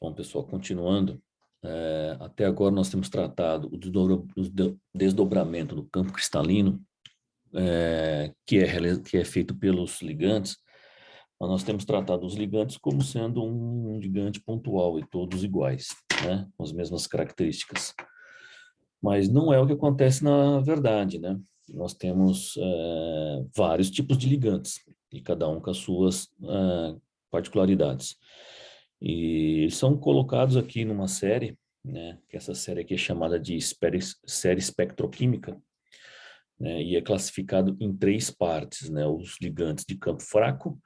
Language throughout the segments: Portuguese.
Bom, pessoal, continuando, até agora nós temos tratado o desdobramento do campo cristalino, que é feito pelos ligantes, mas nós temos tratado os ligantes como sendo um ligante pontual e todos iguais, né, com as mesmas características. Mas não é o que acontece na verdade, né? Nós temos vários tipos de ligantes, e cada um com as suas particularidades. E eles são colocados aqui numa série, né? Que essa série aqui é chamada de série espectroquímica, né? E é classificado em três partes, né? Os ligantes de campo fraco,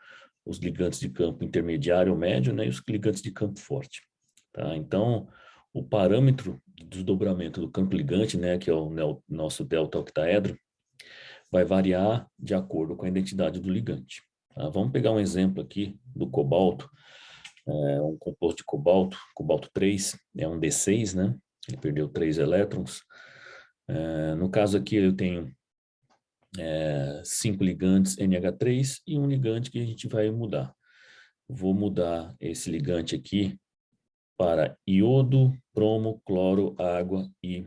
os ligantes de campo intermediário ou médio, né? E os ligantes de campo forte. Tá? Então, o parâmetro de desdobramento do campo ligante, né, que é o nosso delta octaedro, vai variar de acordo com a identidade do ligante. Tá? Vamos pegar um exemplo aqui do cobalto, um composto de cobalto, cobalto 3, é um D6, né? Ele perdeu 3 elétrons. No caso aqui eu tenho 5 ligantes NH3 e um ligante que a gente vai mudar. Vou mudar esse ligante aqui para iodo, bromo, cloro, água e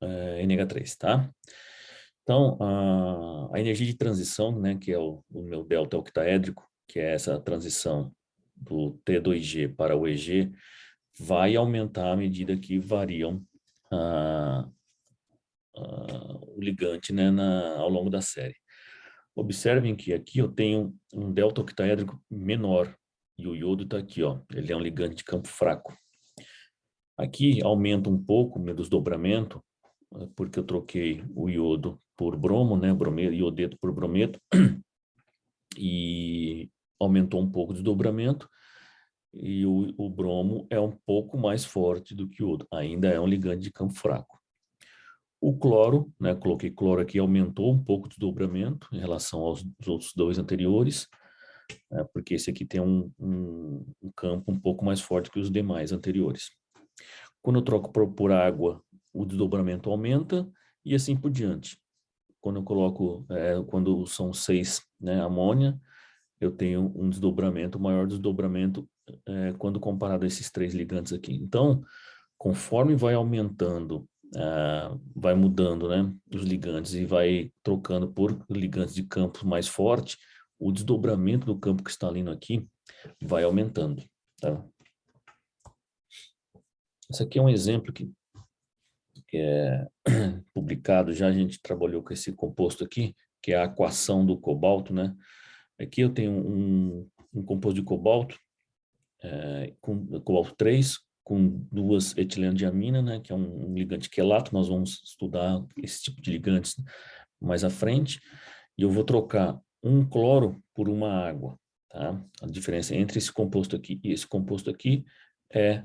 NH3, tá? Então, a energia de transição, né, que é o meu delta octaédrico, que é essa transição do T2G para o EG, vai aumentar à medida que variam o ligante, né, ao longo da série. Observem que aqui eu tenho um delta octaédrico menor, e o iodo está aqui, ó, ele é um ligante de campo fraco. Aqui aumenta um pouco o meu desdobramento, porque eu troquei o iodo por bromo, né, iodeto por brometo, e aumentou um pouco o desdobramento, e o bromo é um pouco mais forte do que o iodo, ainda é um ligante de campo fraco. O cloro, né, coloquei cloro aqui, aumentou um pouco o desdobramento em relação aos outros dois anteriores, porque esse aqui tem um campo um pouco mais forte que os demais anteriores. Quando eu troco por água, o desdobramento aumenta e assim por diante. Quando eu coloco, quando são 6, né, amônia, eu tenho um desdobramento, maior desdobramento quando comparado a esses 3 ligantes aqui. Então, conforme vai aumentando, vai mudando, né, os ligantes e vai trocando por ligantes de campo mais forte, o desdobramento do campo cristalino aqui vai aumentando, tá? Esse aqui é um exemplo que é publicado, já a gente trabalhou com esse composto aqui, que é a aquação do cobalto, né? Aqui eu tenho um composto de cobalto, com cobalto 3, com 2 etileno-diamina, né? Que é um ligante quelato, nós vamos estudar esse tipo de ligantes mais à frente, e eu vou trocar um cloro por uma água, tá? A diferença entre esse composto aqui e esse composto aqui é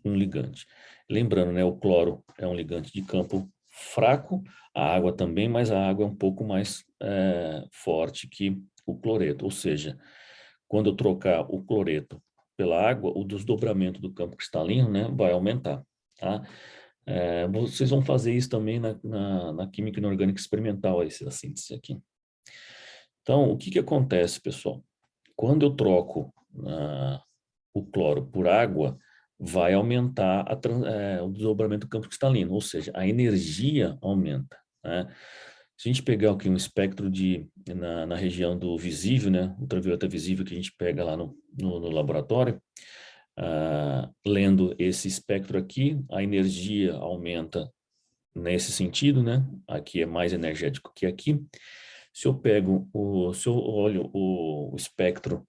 um ligante. Lembrando, né, o cloro é um ligante de campo fraco, a água também, mas a água é um pouco mais forte que o cloreto. Ou seja, quando eu trocar o cloreto pela água, o desdobramento do campo cristalino, né, vai aumentar. Tá? Vocês vão fazer isso também na química inorgânica experimental, essa síntese aqui. Então, o que que acontece, pessoal? Quando eu troco o cloro por água, vai aumentar o desdobramento do campo cristalino, ou seja, a energia aumenta, né? Se a gente pegar aqui um espectro na região do visível, né, ultravioleta visível que a gente pega lá no laboratório, lendo esse espectro aqui, a energia aumenta nesse sentido, né? Aqui é mais energético que aqui. Se eu olho o espectro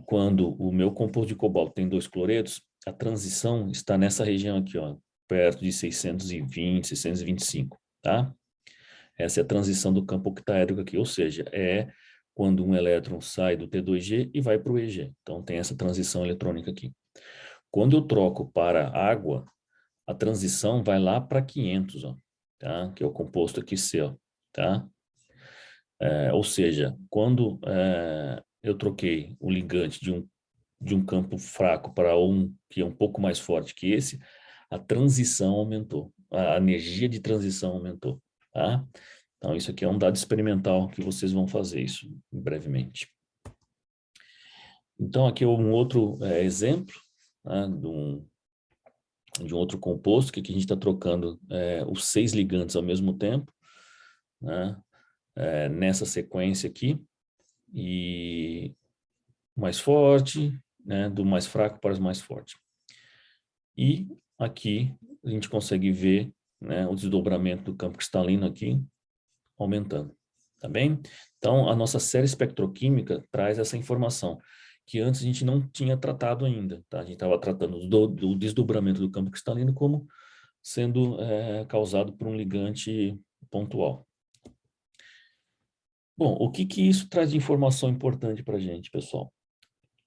quando o meu composto de cobalto tem 2 cloretos, a transição está nessa região aqui, ó, perto de 620, 625, tá? Essa é a transição do campo octaédrico aqui, ou seja, é quando um elétron sai do T2G e vai para o EG. Então, tem essa transição eletrônica aqui. Quando eu troco para água, a transição vai lá para 500, ó, tá? Que é o composto aqui C, ó, tá? Ou seja, quando eu troquei o ligante de um campo fraco para um que é um pouco mais forte que esse, a transição aumentou, a energia de transição aumentou, tá? Então, isso aqui é um dado experimental que vocês vão fazer isso brevemente. Então, aqui é um outro exemplo, né, de um outro composto, que aqui a gente está trocando os 6 ligantes ao mesmo tempo, né, nessa sequência aqui, e mais forte, né, do mais fraco para o mais forte. E aqui a gente consegue ver, né, o desdobramento do campo cristalino aqui aumentando, tá bem? Então, a nossa série espectroquímica traz essa informação, que antes a gente não tinha tratado ainda, tá? A gente estava tratando do desdobramento do campo cristalino como sendo causado por um ligante pontual. Bom, o que que isso traz de informação importante para a gente, pessoal?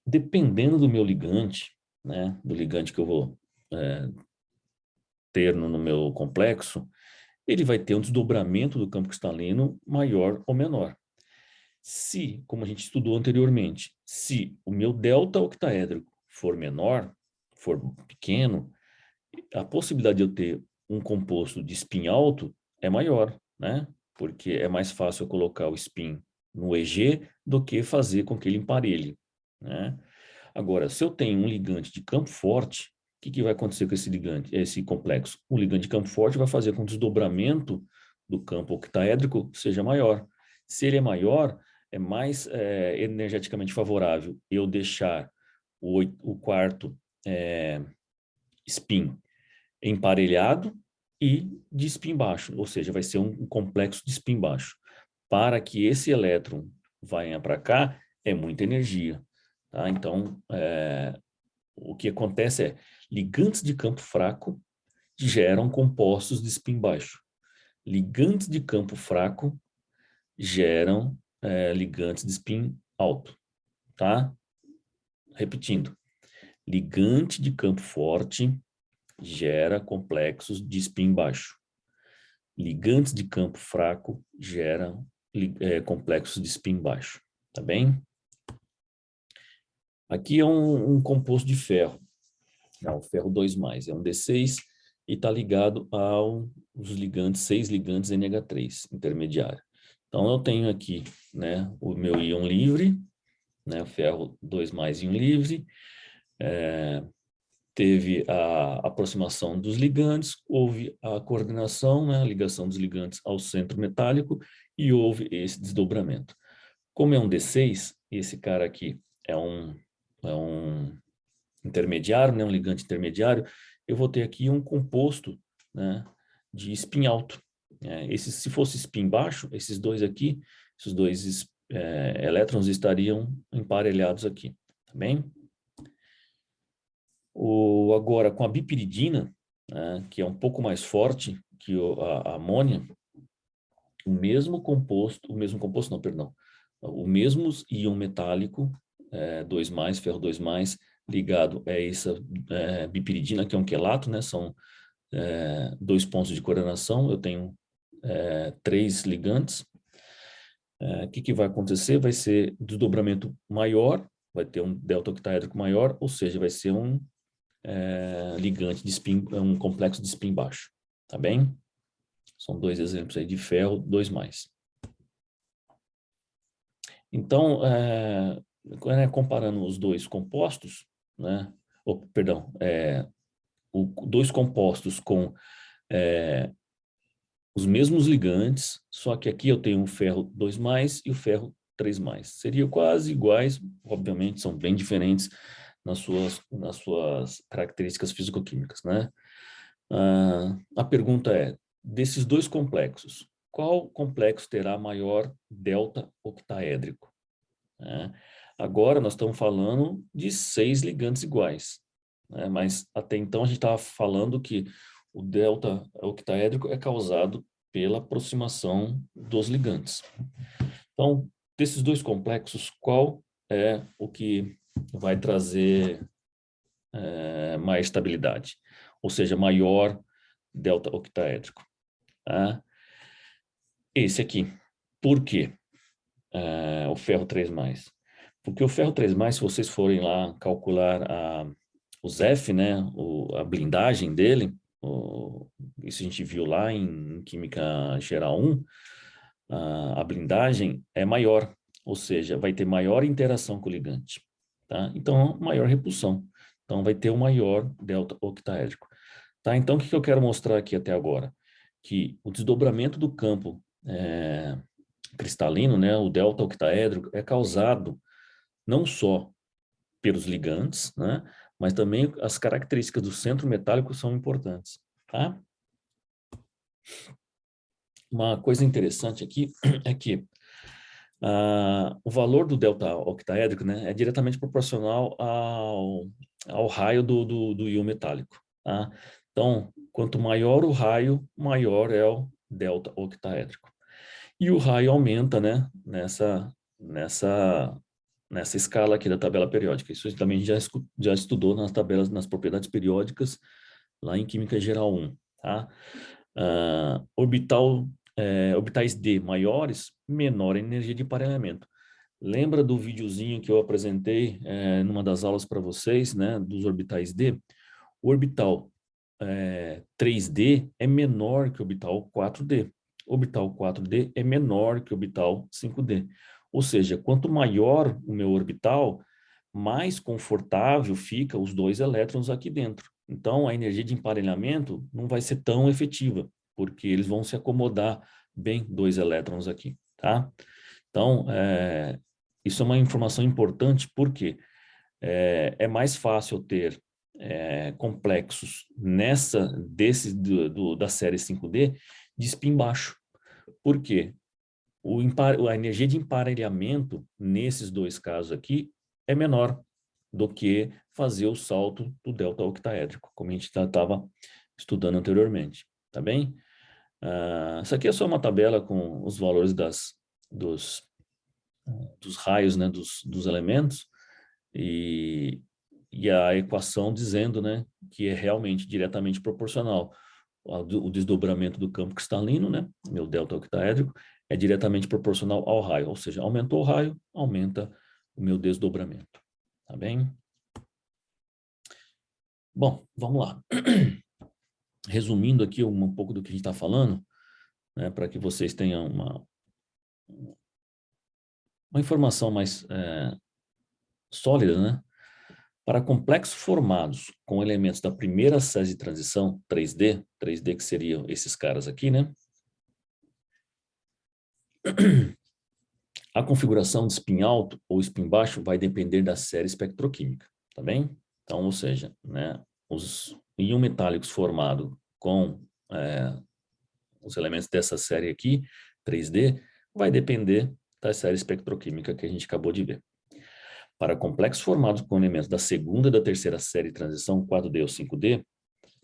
Dependendo do meu ligante, né, do ligante que eu vou ter no meu complexo, ele vai ter um desdobramento do campo cristalino maior ou menor. Se, como a gente estudou anteriormente, se o meu delta octaédrico for menor, for pequeno, a possibilidade de eu ter um composto de spin alto é maior, né? Porque é mais fácil eu colocar o spin no EG do que fazer com que ele emparelhe, né? Agora, se eu tenho um ligante de campo forte, o que que vai acontecer com esse ligante, esse complexo? O ligante de campo forte vai fazer com que o desdobramento do campo octaédrico seja maior. Se ele é maior, é mais energeticamente favorável eu deixar o quarto spin emparelhado e de spin baixo, ou seja, vai ser um complexo de spin baixo. Para que esse elétron venha para cá, é muita energia. Tá? Então, o que acontece é, ligantes de campo fraco geram compostos de spin baixo. Ligantes de campo fraco geram ligantes de spin alto. Tá? Repetindo, ligante de campo forte gera complexos de spin baixo. Ligantes de campo fraco geram complexos de spin baixo. Tá bem? Aqui é um composto de ferro. É o ferro 2+, é um D6 e está ligado aos ligantes, 6 ligantes NH3, intermediário. Então, eu tenho aqui, né, o meu íon livre, né, o ferro 2+, íon livre, teve a aproximação dos ligantes, houve a coordenação, né, a ligação dos ligantes ao centro metálico e houve esse desdobramento. Como é um D6, esse cara aqui é um intermediário, né, um ligante intermediário, eu vou ter aqui um composto, né, de spin alto. Se fosse spin baixo, esses dois aqui, esses dois elétrons estariam emparelhados aqui, tá bem? Agora, com a bipiridina, né, que é um pouco mais forte que a amônia, o mesmo composto não, perdão, o mesmo íon metálico, 2+, ferro 2+, ligado a essa bipiridina, que é um quelato, né, são 2 pontos de coordenação, eu tenho 3 ligantes. O que vai acontecer? Vai ser desdobramento maior, vai ter um delta octaédrico maior, ou seja, vai ser um ligante de spin, um complexo de spin baixo, tá bem? São 2 exemplos aí de ferro 2+. Então, comparando os dois compostos, né? Perdão, dois compostos com os mesmos ligantes, só que aqui eu tenho o ferro 2+ e o ferro 3+. Seriam quase iguais, obviamente são bem diferentes nas suas características físico-químicas, né? A pergunta é, desses dois complexos, qual complexo terá maior delta octaédrico? Agora nós estamos falando de 6 ligantes iguais, né? Mas até então a gente estava falando que o delta octaédrico é causado pela aproximação dos ligantes. Então, desses dois complexos, qual é o que vai trazer mais estabilidade? Ou seja, maior delta octaédrico. Tá? Esse aqui. Por quê? O ferro 3+. Porque o ferro 3+, se vocês forem lá calcular os F, né, a blindagem dele, isso a gente viu lá em Química Geral 1, a blindagem é maior, ou seja, vai ter maior interação com o ligante. tá? Então, maior repulsão. Então, vai ter o maior delta octaédrico. Tá? Então, o que eu quero mostrar aqui até agora? Que o desdobramento do campo cristalino, né, o delta octaédrico, é causado não só pelos ligantes, né, mas também as características do centro metálico são importantes. Tá? Uma coisa interessante aqui é que o valor do delta octaédrico, né, é diretamente proporcional ao raio do íon metálico. Tá? Então, quanto maior o raio, maior é o delta octaédrico. E o raio aumenta, né, nessa escala aqui da tabela periódica. Isso também já estudou nas tabelas, nas propriedades periódicas, lá em Química Geral 1. Tá? Orbitais D maiores, menor a energia de emparelhamento. Lembra do videozinho que eu apresentei numa das aulas para vocês, né, dos orbitais D? O orbital 3D é menor que o orbital 4D. O orbital 4D é menor que o orbital 5D. Ou seja, quanto maior o meu orbital, mais confortável fica os dois elétrons aqui dentro. Então, a energia de emparelhamento não vai ser tão efetiva, porque eles vão se acomodar bem dois elétrons aqui, tá? Então, isso é uma informação importante, porque é mais fácil ter complexos da série 5D de spin baixo. Por quê? A energia de emparelhamento nesses dois casos aqui é menor do que fazer o salto do delta octaédrico, como a gente estava estudando anteriormente, tá bem? Isso aqui é só uma tabela com os valores dos, dos raios, né, dos elementos, e, e a equação dizendo, né, que é realmente diretamente proporcional. O desdobramento do campo cristalino, né, meu delta octaédrico, é diretamente proporcional ao raio, ou seja, aumentou o raio, aumenta o meu desdobramento. Tá bem? Bom, vamos lá. Resumindo aqui um pouco do que a gente está falando, né, para que vocês tenham uma informação mais sólida, né? Para complexos formados com elementos da primeira série de transição, 3D que seriam esses caras aqui, né? A configuração de spin alto ou spin baixo vai depender da série espectroquímica, tá bem? Então, ou seja, né, os íons metálicos formados com os elementos dessa série aqui, 3D, vai depender da série espectroquímica que a gente acabou de ver. Para complexos formados com elementos da segunda e da terceira série de transição, 4D ou 5D,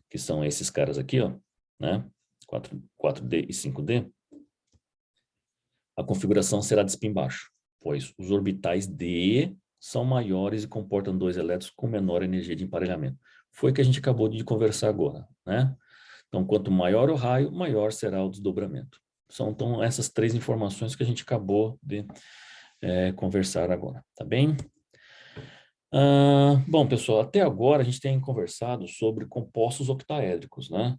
que são esses caras aqui, ó, né? 4D e 5D, a configuração será de spin baixo, pois os orbitais D são maiores e comportam dois elétrons com menor energia de emparelhamento. Foi o que a gente acabou de conversar agora, né? Então, quanto maior o raio, maior será o desdobramento. São, então, essas três informações que a gente acabou de conversar agora, tá bem? Bom, pessoal, até agora a gente tem conversado sobre compostos octaédricos, né?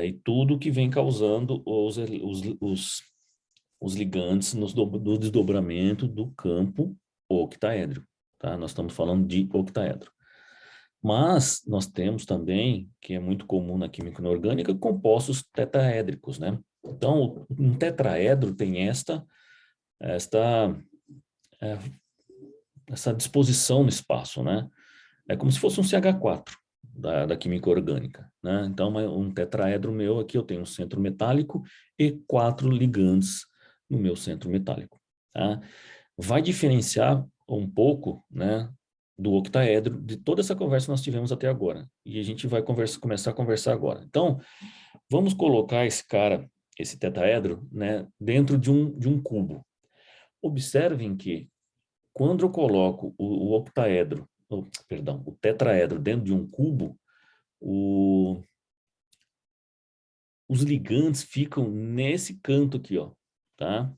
E tudo que vem causando os ligantes no desdobramento do campo octaédrico, tá? Nós estamos falando de octaedro. Mas nós temos também, que é muito comum na química inorgânica, compostos tetraédricos, né? Então, um tetraedro tem essa disposição no espaço, né? É como se fosse um CH4 da química orgânica, né? Então, um tetraedro meu aqui, eu tenho um centro metálico e 4 ligantes no meu centro metálico, tá? Vai diferenciar um pouco, né, do octaedro, de toda essa conversa que nós tivemos até agora. E a gente vai começar a conversar agora. Então, vamos colocar esse cara, esse tetraedro, né, dentro de um cubo. Observem que quando eu coloco o octaedro, perdão, o tetraedro dentro de um cubo, os ligantes ficam nesse canto aqui, ó, tá?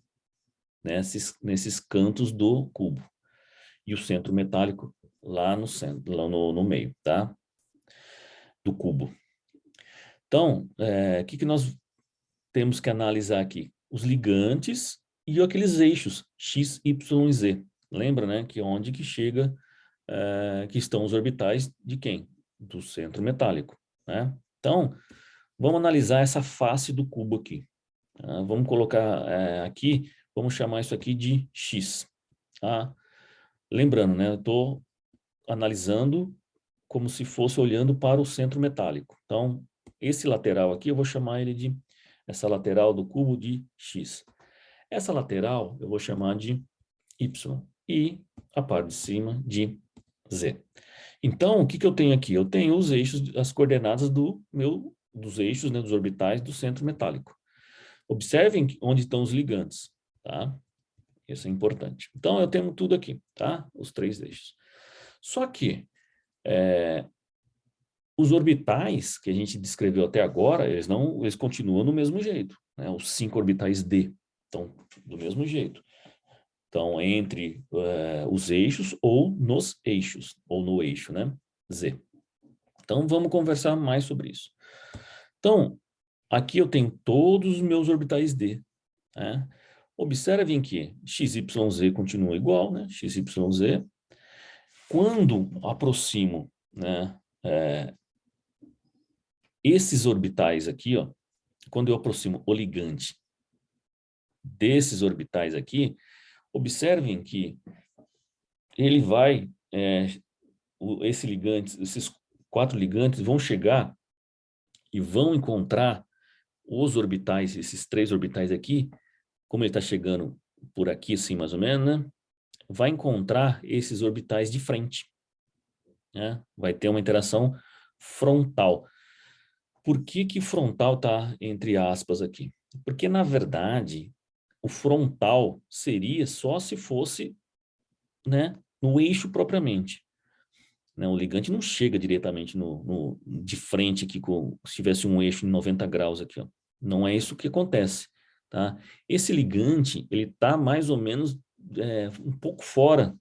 Nesses cantos do cubo. E o centro metálico lá no centro, lá no meio, tá? Do cubo. Então, o que nós temos que analisar aqui? Os ligantes e aqueles eixos X, Y e Z. Lembra, né? Que é onde que chega que estão os orbitais de quem? Do centro metálico, né? Então, vamos analisar essa face do cubo aqui. Tá? Vamos colocar aqui, vamos chamar isso aqui de X. Tá? Lembrando, né? Eu estou analisando como se fosse olhando para o centro metálico. Então, esse lateral aqui, eu vou chamar ele de, essa lateral do cubo de X. Essa lateral eu vou chamar de Y e a parte de cima de Z. Então, o que eu tenho aqui? Eu tenho os eixos, as coordenadas dos eixos, né, dos orbitais do centro metálico. Observem onde estão os ligantes, tá? Isso é importante. Então, eu tenho tudo aqui, tá? Os 3 eixos. Só que os orbitais que a gente descreveu até agora, eles continuam no mesmo jeito, né? Os 5 orbitais D estão do mesmo jeito. Então, entre os eixos ou nos eixos, ou no eixo, né? Z. Então, vamos conversar mais sobre isso. Então, aqui eu tenho todos os meus orbitais D, né? Observem que XYZ continua igual, né? XYZ. Quando aproximo, né, esses orbitais aqui, ó, quando eu aproximo o ligante desses orbitais aqui, observem que ele vai, esse ligante, esses 4 ligantes vão chegar e vão encontrar os orbitais, esses 3 orbitais aqui, como ele está chegando por aqui, assim, mais ou menos, né? Vai encontrar esses orbitais de frente, né? Vai ter uma interação frontal. Por que frontal está entre aspas aqui? Porque, na verdade, o frontal seria só se fosse, né, no eixo propriamente. Né? O ligante não chega diretamente de frente aqui, se tivesse um eixo em 90 graus aqui. Ó. Não é isso que acontece. Tá? Esse ligante, ele está mais ou menos um pouco fora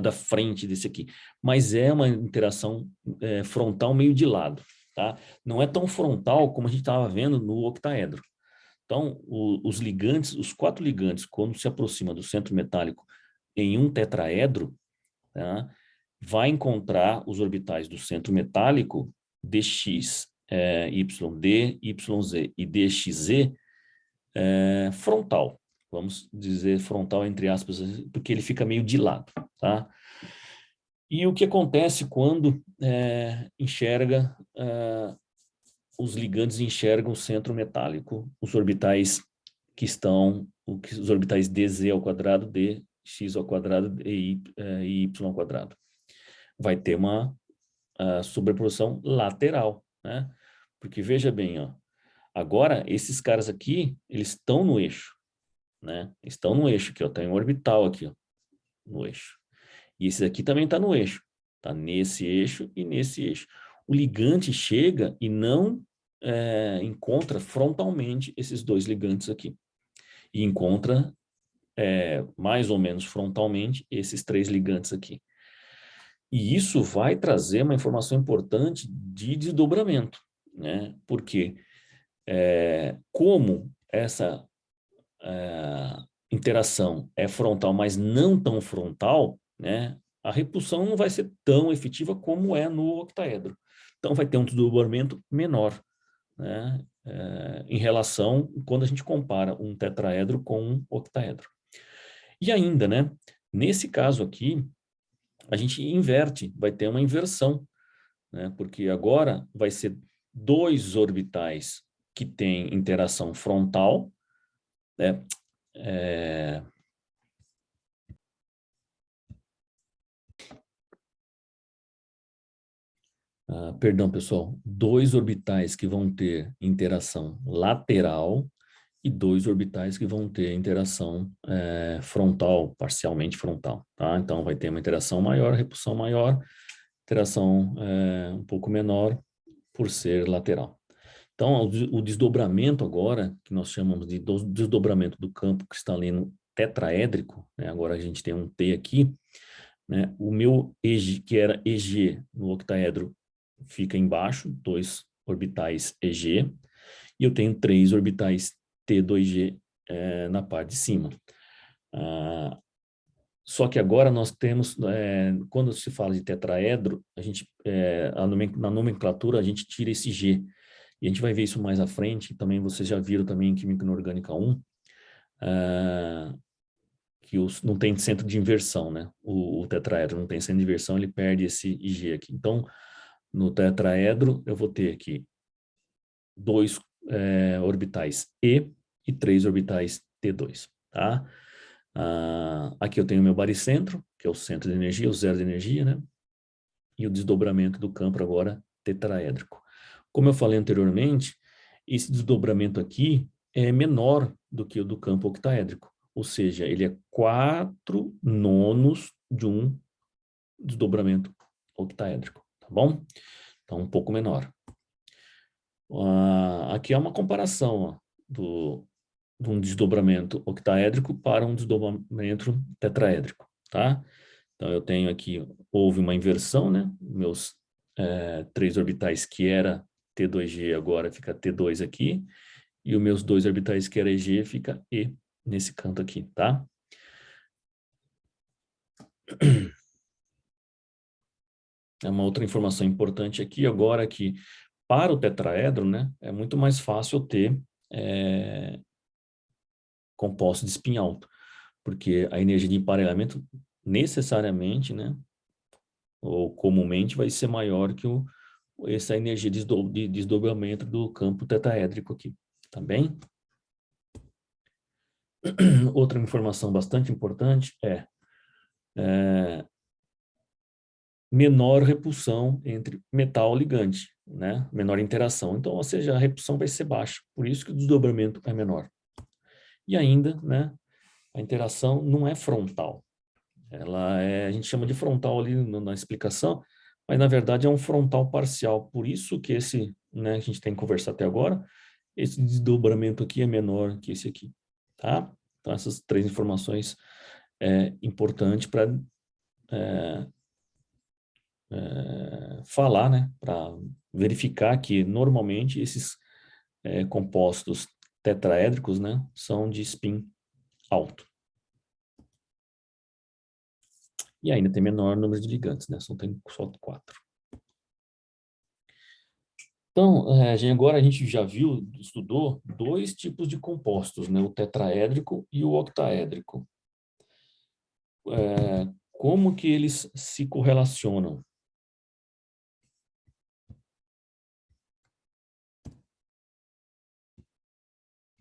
da frente desse aqui, mas é uma interação frontal meio de lado. Tá? Não é tão frontal como a gente estava vendo no octaedro. Então, os ligantes, os 4 ligantes, quando se aproxima do centro metálico em um tetraedro, tá? Vai encontrar os orbitais do centro metálico dx, YD, YZ e dxz frontal. Vamos dizer frontal entre aspas, porque ele fica meio de lado. Tá? E o que acontece quando os ligantes enxergam o centro metálico, os orbitais que estão, os orbitais dz ao quadrado, dx ao quadrado e y ao quadrado. Vai ter uma sobreposição lateral, né? Porque veja bem, ó, agora esses caras aqui, eles estão no eixo, né? Estão no eixo aqui, ó, tem um orbital aqui, ó, no eixo. E esse aqui também está no eixo, tá nesse eixo e nesse eixo. O ligante chega e não encontra frontalmente esses 2 ligantes aqui. E encontra mais ou menos frontalmente esses 3 ligantes aqui. E isso vai trazer uma informação importante de desdobramento, né? Porque como essa interação é frontal, mas não tão frontal, né? A repulsão não vai ser tão efetiva como é no octaedro. Então vai ter um desdobramento menor, né? Em relação quando a gente compara um tetraedro com um octaedro. E ainda, né? Nesse caso aqui, a gente inverte, vai ter uma inversão, né? Porque agora vai ser 2 orbitais que têm interação frontal, né? Perdão, pessoal, 2 orbitais que vão ter interação lateral e 2 orbitais que vão ter interação frontal, parcialmente frontal, tá? Então vai ter uma interação maior, repulsão maior, interação um pouco menor por ser lateral. Então, o desdobramento agora, que nós chamamos de desdobramento do campo cristalino tetraédrico, né? Agora a gente tem um T aqui, né? O meu EG, que era EG no octaedro, fica embaixo, 2 orbitais EG, e eu tenho 3 orbitais T2G na parte de cima. Só que agora nós temos, quando se fala de tetraedro, a gente, na nomenclatura, a gente tira esse G. E a gente vai ver isso mais à frente, também vocês já viram também em Química Inorgânica 1, que não tem centro de inversão, né? O tetraedro não tem centro de inversão, ele perde esse IG aqui. Então, no tetraedro, eu vou ter aqui 2 orbitais e 3 orbitais T2, tá? Aqui eu tenho meu baricentro, que é o centro de energia, o zero de energia, né? E o desdobramento do campo agora tetraédrico. Como eu falei anteriormente, esse desdobramento aqui é menor do que o do campo octaédrico, ou seja, ele é 4 nonos de um desdobramento octaédrico, tá bom? Então, um pouco menor. Aqui é uma comparação ó, de um desdobramento octaédrico para um desdobramento tetraédrico, tá? Então, eu tenho aqui, houve uma inversão, né? Meus 3 orbitais que era T2G agora fica T2 aqui, e os meus 2 orbitais que era EG fica E nesse canto aqui, tá? É uma outra informação importante aqui agora que para o tetraedro, né, é muito mais fácil ter compostos de spin alto, porque a energia de emparelhamento necessariamente, né, ou comumente vai ser maior que essa energia de desdobramento do campo tetraédrico aqui, tá bem? Outra informação bastante importante é menor repulsão entre metal e ligante, né? Menor interação. Então, ou seja, a repulsão vai ser baixa, por isso que o desdobramento é menor. E ainda, né, a interação não é frontal. A gente chama de frontal ali na explicação, mas na verdade é um frontal parcial. Por isso que né, a gente tem que conversar até agora, esse desdobramento aqui é menor que esse aqui, tá? Então essas 3 informações é importante para falar, né, para verificar que normalmente esses compostos tetraédricos, né, são de spin alto. E ainda tem menor número de ligantes, né, tem só 4. Então, agora a gente já viu, estudou 2 tipos de compostos, né, o tetraédrico e o octaédrico. Como que eles se correlacionam?